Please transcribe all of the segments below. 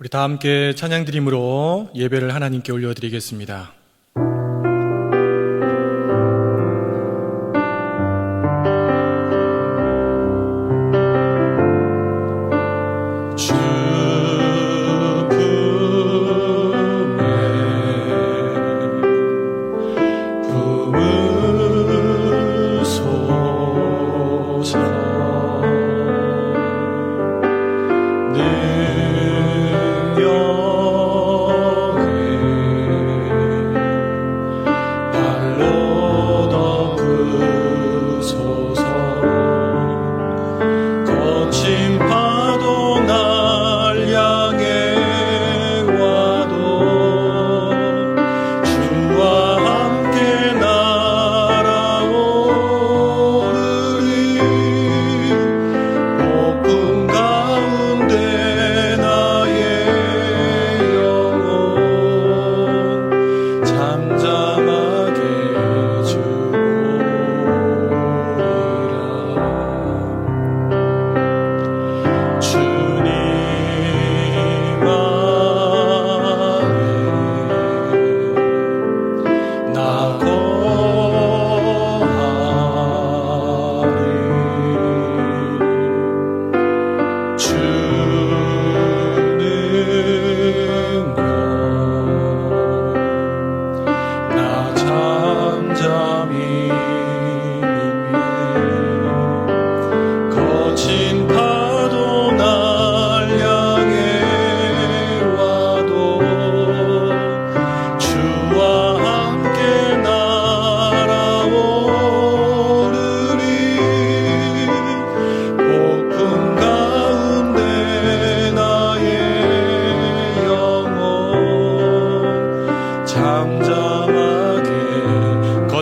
우리 다 함께 찬양 드림으로 예배를 하나님께 올려드리겠습니다.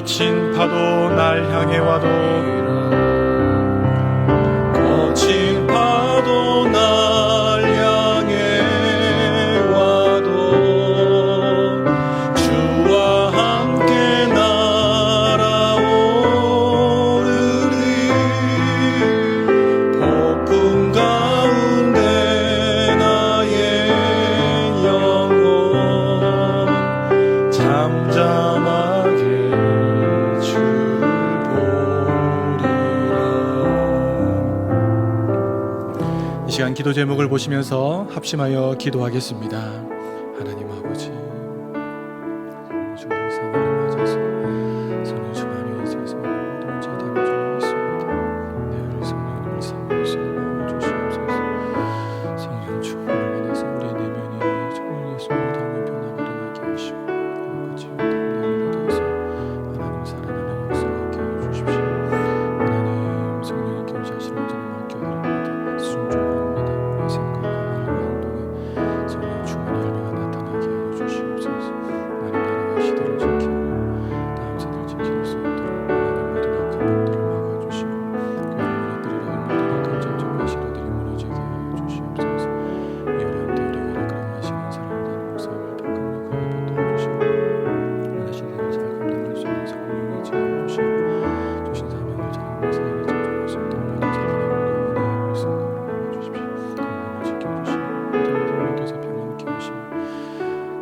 거친 파도 날 향해 와도 거친 파도 날 향해 와도 주와 함께 날아오르리 폭풍 가운데 나의 영혼 잠잠하게 이 시간 기도 제목을 보시면서 합심하여 기도하겠습니다. 하나님 아버지, 주님의 사랑을 맞아서 성령 충만을 위해서 모든 문제 답을 주고 있습니다. 내 우리 성령님을 삼을 수 있는 마음을 주시옵소서. 성령 충만을 받아서 우리의 내면이 정말 예수님을 닮은 변화가 일어나게 하시고 여러가지 담대함을 받아서 하나님 살아나는 역사가 있게 해주십시오. 하나님 성령님께 우리 자신을 온전히 맡겨드립니다. 순종합니다. 우리의 생각과 말과 행동에 성령 충만의 열매가 나타나게 하여 주시옵소서. 하나님 나라와 시대를 지키고 다음 세대를 지킬 수 있도록 하나님 모든 악한 법들을 막아주시고 교회를 무너뜨리려 할 모든 악한 정적과 시도들이 무너지게 하여 주시옵소서. 이 어려운 때 우리 교회를 끌어가시는 사랑하는 목사님을 닦음으로 그에 붙들어 주시고 오늘 시대를 잘 감당할 수 있는 성령의 지혜를 주시고 주신 사명을 잘 목사에게 전달할 수 있도록 모든 사랑의 은혜의 말씀을 주십시오. 건강을 지켜주시고 모든 성령께서 평안케 하시고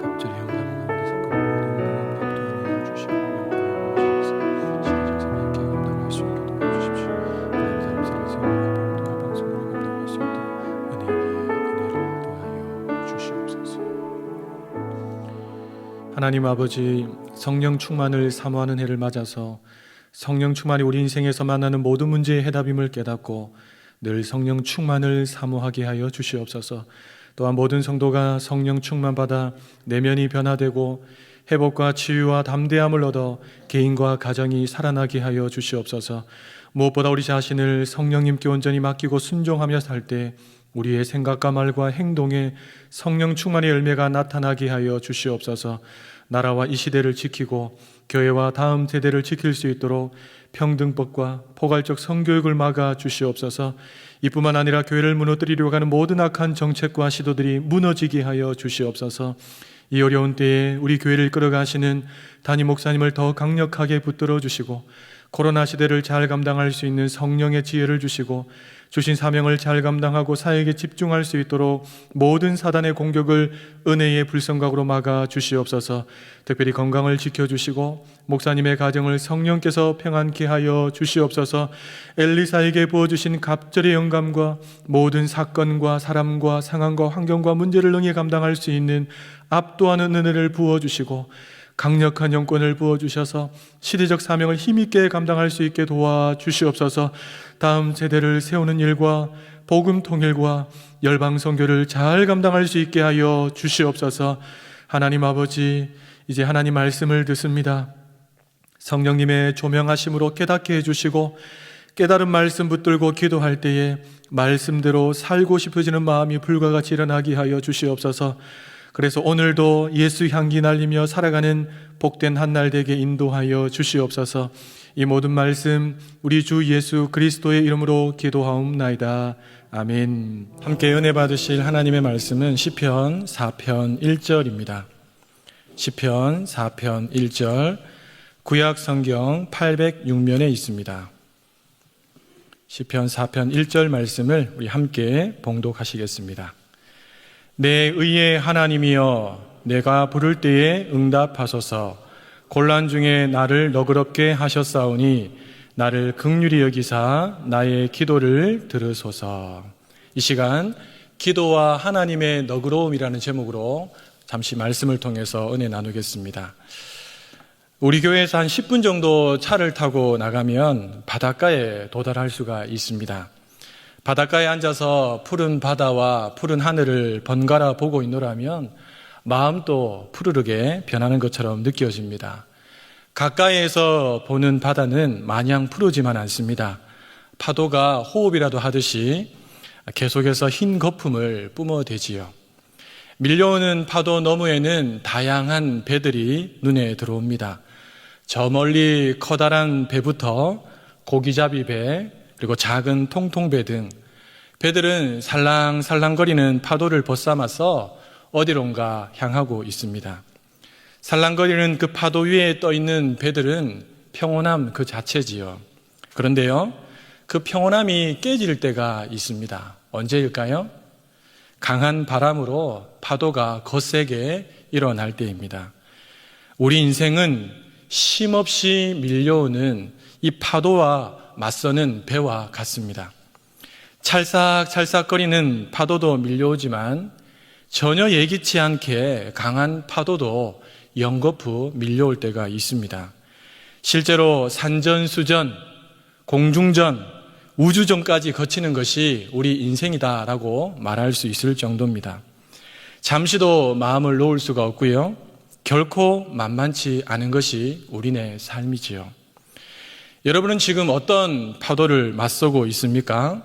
갑절의 영감 가운데서 그 모든 능력을 압도하는 일 주시고 영광을 주시옵소서. 시대적 사명께 감당할 수 있게 도와주십시오. 하나님 사람 살아서 모든 방송을 감당할 수 있도록 은혜 위에 은혜를 더하여 주시옵소서. 하나님 아버지, 성령 충만을 사모하는 해를 맞아서 성령 충만이 우리 인생에서 만나는 모든 문제의 해답임을 깨닫고 늘 성령 충만을 사모하게 하여 주시옵소서. 또한 모든 성도가 성령 충만받아 내면이 변화되고 회복과 치유와 담대함을 얻어 개인과 가정이 살아나게 하여 주시옵소서. 무엇보다 우리 자신을 성령님께 온전히 맡기고 순종하며 살 때 우리의 생각과 말과 행동에 성령 충만의 열매가 나타나게 하여 주시옵소서. 나라와 이 시대를 지키고 교회와 다음 세대를 지킬 수 있도록 평등법과 포괄적 성교육을 막아 주시옵소서. 이뿐만 아니라 교회를 무너뜨리려고 하는 모든 악한 정책과 시도들이 무너지게 하여 주시옵소서. 이 어려운 때에 우리 교회를 끌어가시는 담임 목사님을 더 강력하게 붙들어 주시고 코로나 시대를 잘 감당할 수 있는 성령의 지혜를 주시고 주신 사명을 잘 감당하고 사역에 집중할 수 있도록 모든 사단의 공격을 은혜의 불성각으로 막아 주시옵소서. 특별히 건강을 지켜주시고 목사님의 가정을 성령께서 평안케 하여 주시옵소서. 엘리사에게 부어주신 갑절의 영감과 모든 사건과 사람과 상황과 환경과 문제를 능히 감당할 수 있는 압도하는 은혜를 부어주시고 강력한 영권을 부어주셔서 시대적 사명을 힘있게 감당할 수 있게 도와주시옵소서. 다음 세대를 세우는 일과 복음 통일과 열방 선교를 잘 감당할 수 있게 하여 주시옵소서. 하나님 아버지, 이제 하나님 말씀을 듣습니다. 성령님의 조명하심으로 깨닫게 해주시고 깨달은 말씀 붙들고 기도할 때에 말씀대로 살고 싶어지는 마음이 불과 같이 일어나게 하여 주시옵소서. 그래서 오늘도 예수 향기 날리며 살아가는 복된 한날 되게 인도하여 주시옵소서. 이 모든 말씀 우리 주 예수 그리스도의 이름으로 기도하옵나이다. 아멘. 함께 은혜 받으실 하나님의 말씀은 시편 4편 1절입니다. 시편 4편 1절, 구약 성경 806면에 있습니다. 시편 4편 1절 말씀을 우리 함께 봉독하시겠습니다. 내 의의 하나님이여, 내가 부를 때에 응답하소서. 곤란 중에 나를 너그럽게 하셨사오니 나를 긍휼히 여기사 나의 기도를 들으소서. 이 시간 기도와 하나님의 너그러움이라는 제목으로 잠시 말씀을 통해서 은혜 나누겠습니다. 우리 교회에서 한 10분 정도 차를 타고 나가면 바닷가에 도달할 수가 있습니다. 바닷가에 앉아서 푸른 바다와 푸른 하늘을 번갈아 보고 있노라면 마음도 푸르르게 변하는 것처럼 느껴집니다. 가까이에서 보는 바다는 마냥 푸르지만 않습니다. 파도가 호흡이라도 하듯이 계속해서 흰 거품을 뿜어대지요. 밀려오는 파도 너머에는 다양한 배들이 눈에 들어옵니다. 저 멀리 커다란 배부터 고기잡이 배, 그리고 작은 통통배 등 배들은 살랑살랑거리는 파도를 벗삼아서 어디론가 향하고 있습니다. 살랑거리는 그 파도 위에 떠있는 배들은 평온함 그 자체지요. 그런데요, 그 평온함이 깨질 때가 있습니다. 언제일까요? 강한 바람으로 파도가 거세게 일어날 때입니다. 우리 인생은 쉼없이 밀려오는 이 파도와 맞서는 배와 같습니다. 찰싹찰싹거리는 파도도 밀려오지만 전혀 예기치 않게 강한 파도도 연거푸 밀려올 때가 있습니다. 실제로 산전수전, 공중전, 우주전까지 거치는 것이 우리 인생이다라고 말할 수 있을 정도입니다. 잠시도 마음을 놓을 수가 없고요. 결코 만만치 않은 것이 우리네 삶이지요. 여러분은 지금 어떤 파도를 맞서고 있습니까?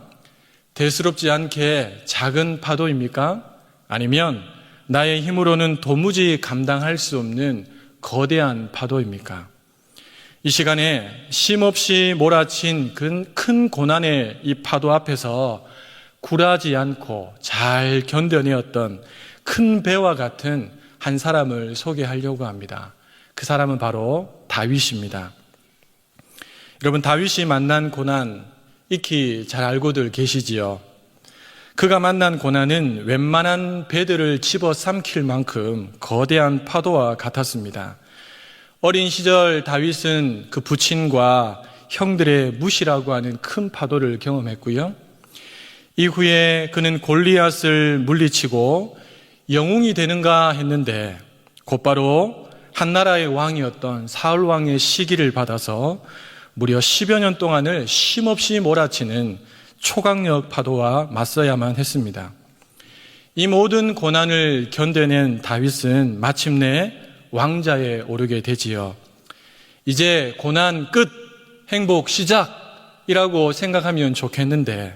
대수롭지 않게 작은 파도입니까? 아니면 나의 힘으로는 도무지 감당할 수 없는 거대한 파도입니까? 이 시간에 쉼없이 몰아친 큰 고난의 이 파도 앞에서 굴하지 않고 잘 견뎌내었던 큰 배와 같은 한 사람을 소개하려고 합니다. 그 사람은 바로 다윗입니다. 여러분, 다윗이 만난 고난 익히 잘 알고들 계시지요. 그가 만난 고난은 웬만한 배들을 집어삼킬 만큼 거대한 파도와 같았습니다. 어린 시절 다윗은 그 부친과 형들의 무시라고 하는 큰 파도를 경험했고요. 이후에 그는 골리앗을 물리치고 영웅이 되는가 했는데 곧바로 한나라의 왕이었던 사울 왕의 시기를 받아서 무려 10여 년 동안을 쉼없이 몰아치는 초강력 파도와 맞서야만 했습니다. 이 모든 고난을 견뎌낸 다윗은 마침내 왕자에 오르게 되지요. 이제 고난 끝, 행복 시작이라고 생각하면 좋겠는데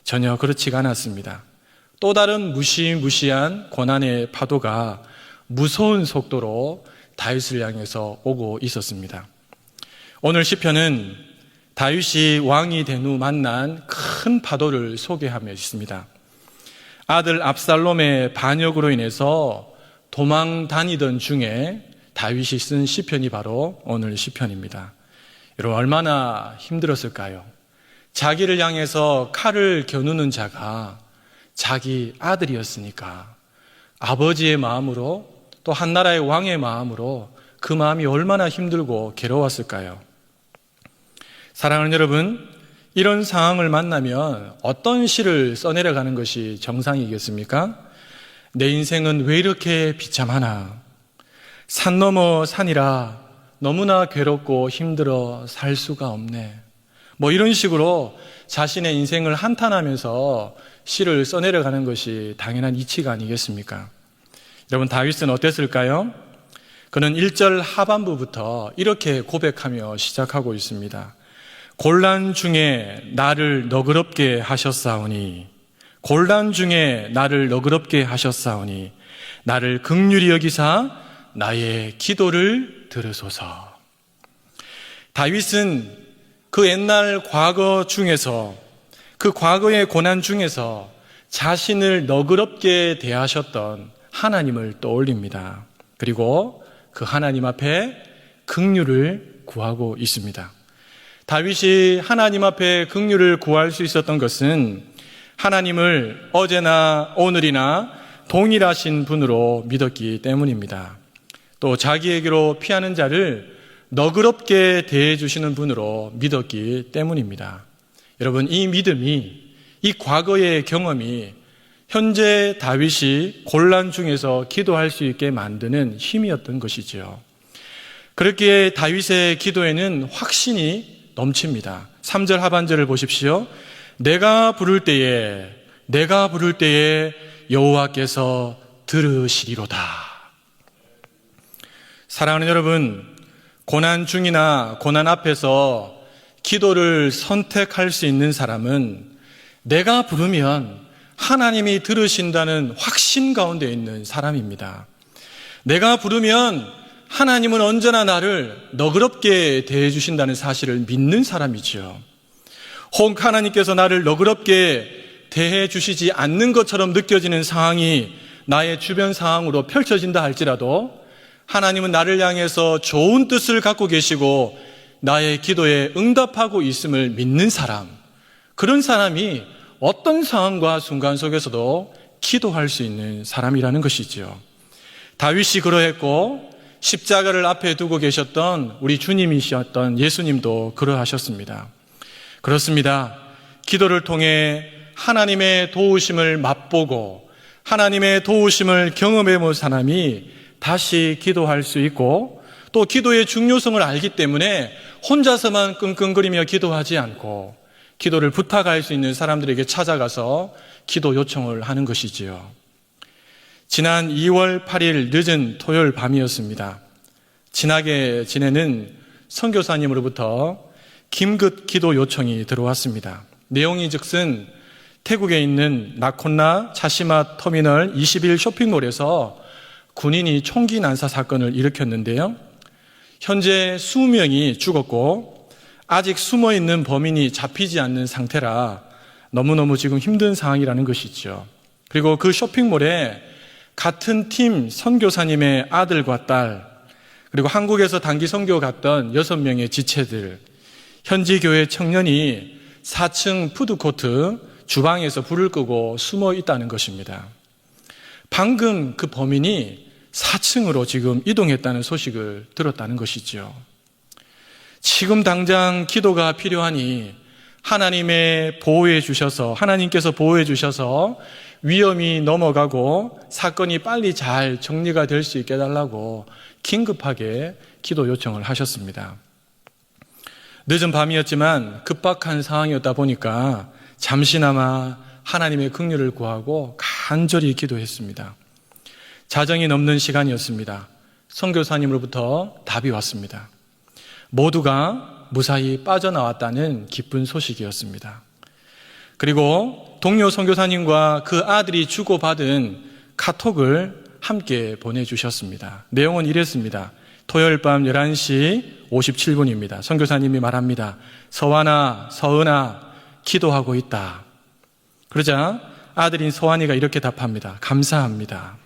전혀 그렇지가 않았습니다. 또 다른 무시무시한 고난의 파도가 무서운 속도로 다윗을 향해서 오고 있었습니다. 오늘 시편은 다윗이 왕이 된 후 만난 큰 파도를 소개하며 있습니다. 아들 압살롬의 반역으로 인해서 도망 다니던 중에 다윗이 쓴 시편이 바로 오늘 시편입니다. 여러분, 얼마나 힘들었을까요? 자기를 향해서 칼을 겨누는 자가 자기 아들이었으니까 아버지의 마음으로, 또 한나라의 왕의 마음으로 그 마음이 얼마나 힘들고 괴로웠을까요? 사랑하는 여러분, 이런 상황을 만나면 어떤 시를 써내려가는 것이 정상이겠습니까? 내 인생은 왜 이렇게 비참하나? 산 넘어 산이라 너무나 괴롭고 힘들어 살 수가 없네. 뭐 이런 식으로 자신의 인생을 한탄하면서 시를 써내려가는 것이 당연한 이치가 아니겠습니까? 여러분, 다윗은 어땠을까요? 그는 1절 하반부부터 이렇게 고백하며 시작하고 있습니다. 곤란 중에 나를 너그럽게 하셨사오니, 곤란 중에 나를 너그럽게 하셨사오니, 나를 긍휼히 여기사 나의 기도를 들으소서. 다윗은 그 옛날 과거 중에서, 그 과거의 고난 중에서 자신을 너그럽게 대하셨던 하나님을 떠올립니다. 그리고 그 하나님 앞에 긍휼을 구하고 있습니다. 다윗이 하나님 앞에 긍휼을 구할 수 있었던 것은 하나님을 어제나 오늘이나 동일하신 분으로 믿었기 때문입니다. 또 자기에게로 피하는 자를 너그럽게 대해주시는 분으로 믿었기 때문입니다. 여러분, 이 믿음이, 이 과거의 경험이 현재 다윗이 곤란 중에서 기도할 수 있게 만드는 힘이었던 것이지요. 그렇기에 다윗의 기도에는 확신이 넘칩니다. 3절 하반절을 보십시오. 내가 부를 때에 여호와께서 들으시리로다. 사랑하는 여러분, 고난 중이나 고난 앞에서 기도를 선택할 수 있는 사람은 내가 부르면 하나님이 들으신다는 확신 가운데 있는 사람입니다. 내가 부르면 하나님은 언제나 나를 너그럽게 대해주신다는 사실을 믿는 사람이지요. 혹 하나님께서 나를 너그럽게 대해주시지 않는 것처럼 느껴지는 상황이 나의 주변 상황으로 펼쳐진다 할지라도 하나님은 나를 향해서 좋은 뜻을 갖고 계시고 나의 기도에 응답하고 있음을 믿는 사람, 그런 사람이 어떤 상황과 순간 속에서도 기도할 수 있는 사람이라는 것이지요. 다윗이 그러했고 십자가를 앞에 두고 계셨던 우리 주님이셨던 예수님도 그러하셨습니다. 그렇습니다. 기도를 통해 하나님의 도우심을 맛보고 하나님의 도우심을 경험해 본 사람이 다시 기도할 수 있고, 또 기도의 중요성을 알기 때문에 혼자서만 끙끙거리며 기도하지 않고 기도를 부탁할 수 있는 사람들에게 찾아가서 기도 요청을 하는 것이지요. 지난 2월 8일 늦은 토요일 밤이었습니다. 지나게 지내는 선교사님으로부터 긴급 기도 요청이 들어왔습니다. 내용이 즉슨 태국에 있는 나콘나 차시마 터미널 21 쇼핑몰에서 군인이 총기 난사 사건을 일으켰는데요. 현재 20명이 죽었고 아직 숨어있는 범인이 잡히지 않는 상태라 너무너무 지금 힘든 상황이라는 것이죠. 그리고 그 쇼핑몰에 같은 팀 선교사님의 아들과 딸, 그리고 한국에서 단기 선교 갔던 6명의 지체들, 현지 교회 청년이 4층 푸드코트 주방에서 불을 끄고 숨어 있다는 것입니다. 방금 그 범인이 4층으로 지금 이동했다는 소식을 들었다는 것이죠. 지금 당장 기도가 필요하니 하나님의 보호해 주셔서, 하나님께서 보호해 주셔서 위험이 넘어가고 사건이 빨리 잘 정리가 될 수 있게 해달라고 긴급하게 기도 요청을 하셨습니다. 늦은 밤이었지만 급박한 상황이었다 보니까 잠시나마 하나님의 긍휼을 구하고 간절히 기도했습니다. 자정이 넘는 시간이었습니다. 선교사님으로부터 답이 왔습니다. 모두가 무사히 빠져나왔다는 기쁜 소식이었습니다. 그리고 동료 선교사님과 그 아들이 주고받은 카톡을 함께 보내주셨습니다. 내용은 이랬습니다. 토요일 밤 11시 57분입니다. 선교사님이 말합니다. 서완아, 서은아, 기도하고 있다. 그러자 아들인 서완이가 이렇게 답합니다. 감사합니다.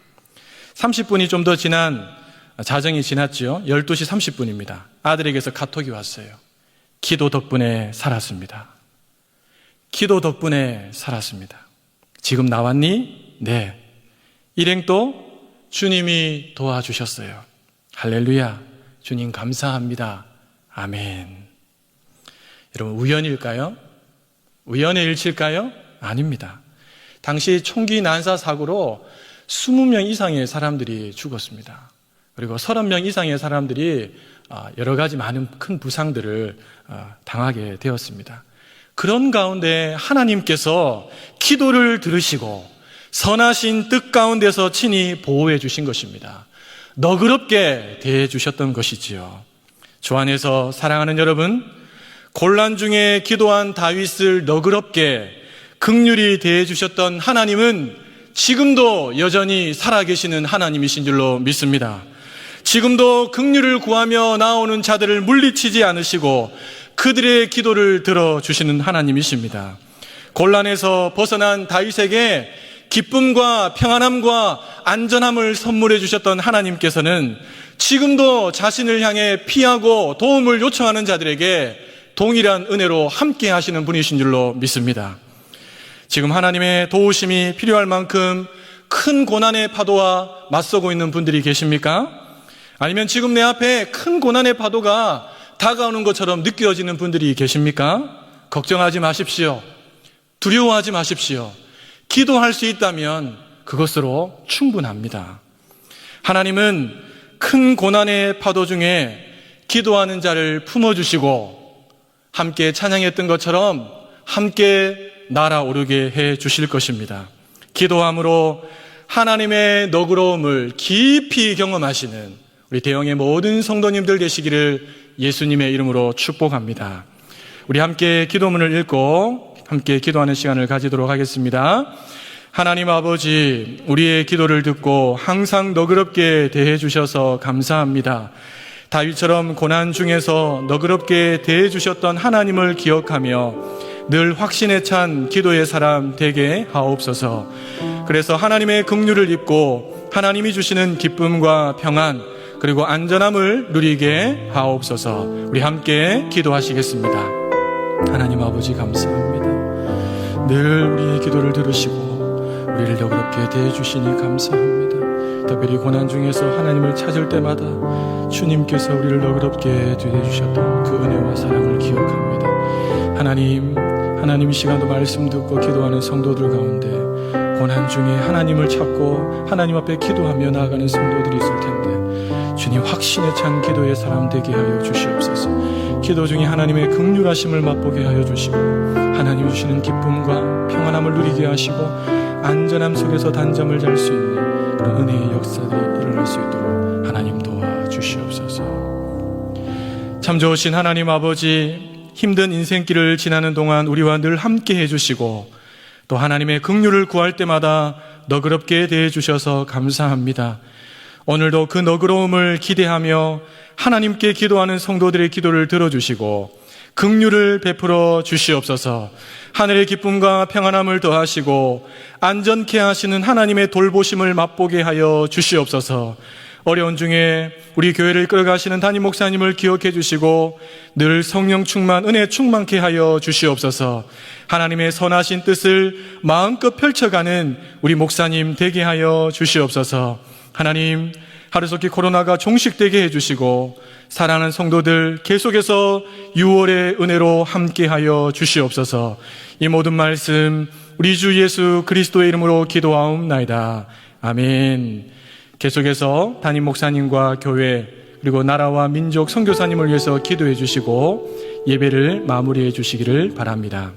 30분이 좀 더 지난, 자정이 지났죠. 12시 30분입니다. 아들에게서 카톡이 왔어요. 기도 덕분에 살았습니다. 기도 덕분에 살았습니다. 지금 나왔니? 네. 일행도 주님이 도와주셨어요. 할렐루야. 주님 감사합니다. 아멘. 여러분, 우연일까요? 우연의 일치일까요? 아닙니다. 당시 총기 난사 사고로 20명 이상의 사람들이 죽었습니다. 그리고 30명 이상의 사람들이 여러 가지 많은 큰 부상들을 당하게 되었습니다. 그런 가운데 하나님께서 기도를 들으시고 선하신 뜻 가운데서 친히 보호해 주신 것입니다. 너그럽게 대해 주셨던 것이지요. 주 안에서 사랑하는 여러분, 곤란 중에 기도한 다윗을 너그럽게 긍휼히 대해 주셨던 하나님은 지금도 여전히 살아계시는 하나님이신 줄로 믿습니다. 지금도 긍휼을 구하며 나오는 자들을 물리치지 않으시고 그들의 기도를 들어주시는 하나님이십니다. 곤란에서 벗어난 다윗에게 기쁨과 평안함과 안전함을 선물해 주셨던 하나님께서는 지금도 자신을 향해 피하고 도움을 요청하는 자들에게 동일한 은혜로 함께 하시는 분이신 줄로 믿습니다. 지금 하나님의 도우심이 필요할 만큼 큰 고난의 파도와 맞서고 있는 분들이 계십니까? 아니면 지금 내 앞에 큰 고난의 파도가 다가오는 것처럼 느껴지는 분들이 계십니까? 걱정하지 마십시오. 두려워하지 마십시오. 기도할 수 있다면 그것으로 충분합니다. 하나님은 큰 고난의 파도 중에 기도하는 자를 품어주시고 함께 찬양했던 것처럼 함께 날아오르게 해 주실 것입니다. 기도함으로 하나님의 너그러움을 깊이 경험하시는 우리 대형의 모든 성도님들 되시기를 예수님의 이름으로 축복합니다. 우리 함께 기도문을 읽고 함께 기도하는 시간을 가지도록 하겠습니다. 하나님 아버지, 우리의 기도를 듣고 항상 너그럽게 대해 주셔서 감사합니다. 다윗처럼 고난 중에서 너그럽게 대해 주셨던 하나님을 기억하며 늘 확신에 찬 기도의 사람 되게 하옵소서. 그래서 하나님의 긍휼을 입고 하나님이 주시는 기쁨과 평안 그리고 안전함을 누리게 하옵소서. 우리 함께 기도하시겠습니다. 하나님 아버지 감사합니다. 늘 우리의 기도를 들으시고 우리를 너그럽게 대해주시니 감사합니다. 특별히 고난 중에서 하나님을 찾을 때마다 주님께서 우리를 너그럽게 대해주셨던 그 은혜와 사랑을 기억합니다. 하나님 이 시간도 말씀 듣고 기도하는 성도들 가운데 고난 중에 하나님을 찾고 하나님 앞에 기도하며 나아가는 성도들이 있을 텐데 주님 확신에 찬 기도의 사람 되게 하여 주시옵소서. 기도 중에 하나님의 긍휼하심을 맛보게 하여 주시고 하나님이 주시는 기쁨과 평안함을 누리게 하시고 안전함 속에서 단잠을 잘 수 있는 그런 은혜의 역사들이 일어날 수 있도록 하나님 도와주시옵소서. 참 좋으신 하나님 아버지, 힘든 인생길을 지나는 동안 우리와 늘 함께 해주시고 또 하나님의 긍휼을 구할 때마다 너그럽게 대해주셔서 감사합니다. 오늘도 그 너그러움을 기대하며 하나님께 기도하는 성도들의 기도를 들어주시고 긍휼을 베풀어 주시옵소서. 하늘의 기쁨과 평안함을 더하시고 안전케 하시는 하나님의 돌보심을 맛보게 하여 주시옵소서. 어려운 중에 우리 교회를 이끌어가시는 담임 목사님을 기억해 주시고 늘 성령 충만, 은혜 충만케 하여 주시옵소서. 하나님의 선하신 뜻을 마음껏 펼쳐가는 우리 목사님 되게 하여 주시옵소서. 하나님, 하루속히 코로나가 종식되게 해주시고 사랑하는 성도들 계속해서 6월의 은혜로 함께하여 주시옵소서. 이 모든 말씀 우리 주 예수 그리스도의 이름으로 기도하옵나이다. 아멘. 계속해서 담임 목사님과 교회 그리고 나라와 민족 선교사님을 위해서 기도해 주시고 예배를 마무리해 주시기를 바랍니다.